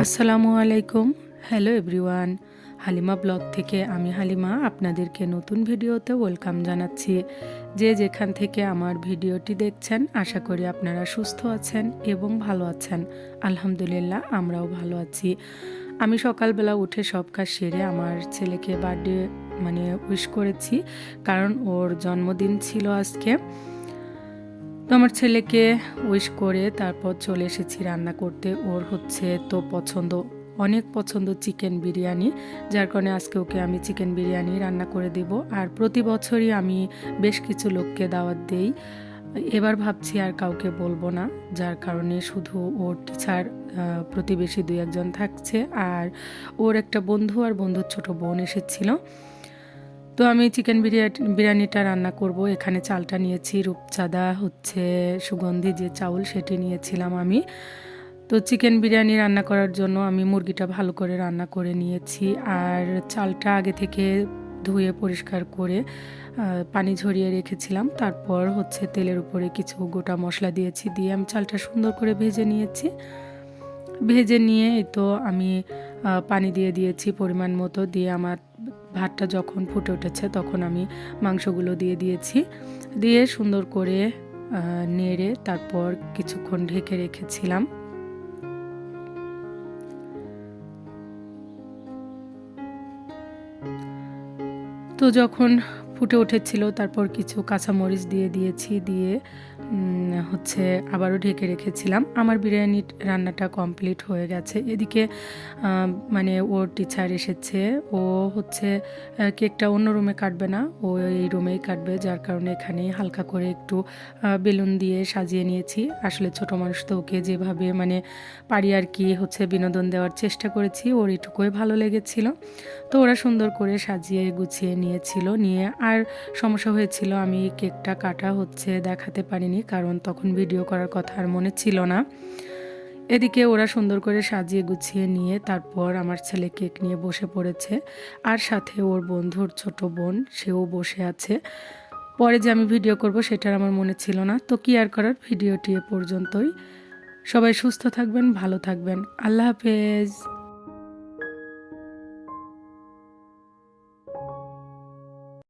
আসসালামু আলাইকুম। Hello everyone, Halima blog থেকে আমি হালিমা আপনাদেরকে নতুন ভিডিওতে ওয়েলকাম জানাচ্ছি। যে যেখান থেকে আমার ভিডিওটি দেখছেন আশা করি আপনারা সুস্থ আছেন এবং ভালো আছেন। আলহামদুলিল্লাহ আমরাও ভালো আছি। আমি সকালবেলা উঠে সব কাজ সেরে আমার ছেলেকে বার্থডে উইশ করেছি, কারণ ওর জন্মদিন ছিল আজকে। তো আমার ছেলেকে উইশ করে তারপর চলে এসেছি রান্না করতে। ওর তো অনেক পছন্দ চিকেন বিরিয়ানি, যার কারণে আজকে ওকে আমি চিকেন বিরিয়ানি রান্না করে দেব। আর প্রতি বছরই আমি বেশ কিছু লোককে দাওয়াত দেই, এবার ভাবছি আর কাউকে বলবো না, যার কারণে শুধু ওর টিচার প্রতিবেশী 2-1 জন থাকছে, আর ওর একটা বন্ধু আর বন্ধুর ছোট বোন এসেছিল। তো আমি চিকেন বিরিয়ানিটা রান্না করব। এখানে চালটা নিয়েছি রূপচাঁদা, সুগন্ধি যে চাউল সেটি নিয়েছিলাম আমি। তো চিকেন বিরিয়ানি রান্না করার জন্য আমি মুরগিটা ভালো করে রান্না করে নিয়েছি, আর চালটা আগে থেকে ধুয়ে পরিষ্কার করে পানি ঝরিয়ে রেখেছিলাম। তারপর তেলের উপরে কিছু গোটা মশলা দিয়েছি, দিয়ে আমি চালটা সুন্দর করে ভেজে নিয়েছি। ভেজে নিয়ে তো আমি পানি দিয়ে দিয়েছি পরিমাণ মতো, দিয়ে আমার ভাতটা যখন ফুটে উঠেছে তখন আমি মাংসগুলো দিয়ে দিয়েছি, দিয়ে সুন্দর করে নেড়ে তারপর কিছুক্ষণ ঢেকে রেখেছিলাম। তো যখন ফুটে উঠেছিল তারপর কিছু কাঁচামরিচ দিয়ে দিয়েছি, দিয়ে আবারও ঢেকে রেখেছিলাম। আমার বিরিয়ানি রান্নাটা কমপ্লিট হয়ে গেছে। এদিকে ওর টিচার এসেছে, ও কেকটা অন্য রুমে কাটবে না, ও এই রুমেই কাটবে, যার কারণে এখানেই হালকা করে একটু বেলুন দিয়ে সাজিয়ে নিয়েছি। আসলে ছোট মানুষ তো, ওকে যেভাবে পারি আর কি বিনোদন দেওয়ার চেষ্টা করেছি, ওর এটুকুই ভালো লেগেছিল। তো ওরা সুন্দর করে সাজিয়ে গুছিয়ে নিয়ে আর সমস্যা হয়েছিল, আমি কেকটা কাটা দেখাতে পারিনি, কারণ তখন ভিডিও করার কথা আর মনে ছিল না। এদিকে ওরা সুন্দর করে সাজিয়ে গুছিয়ে নিয়ে তারপর আমার ছেলে কেক নিয়ে বসে পড়েছে, আর সাথে ওর বন্ধুর ছোট বোন সেও বসে আছে। পরে যে আমি ভিডিও করব সেটার আমার মনে ছিল না। তো কি আর করার, ভিডিওটি এ পর্যন্তই। সবাই সুস্থ থাকবেন, ভালো থাকবেন। আল্লাহ হাফেজ।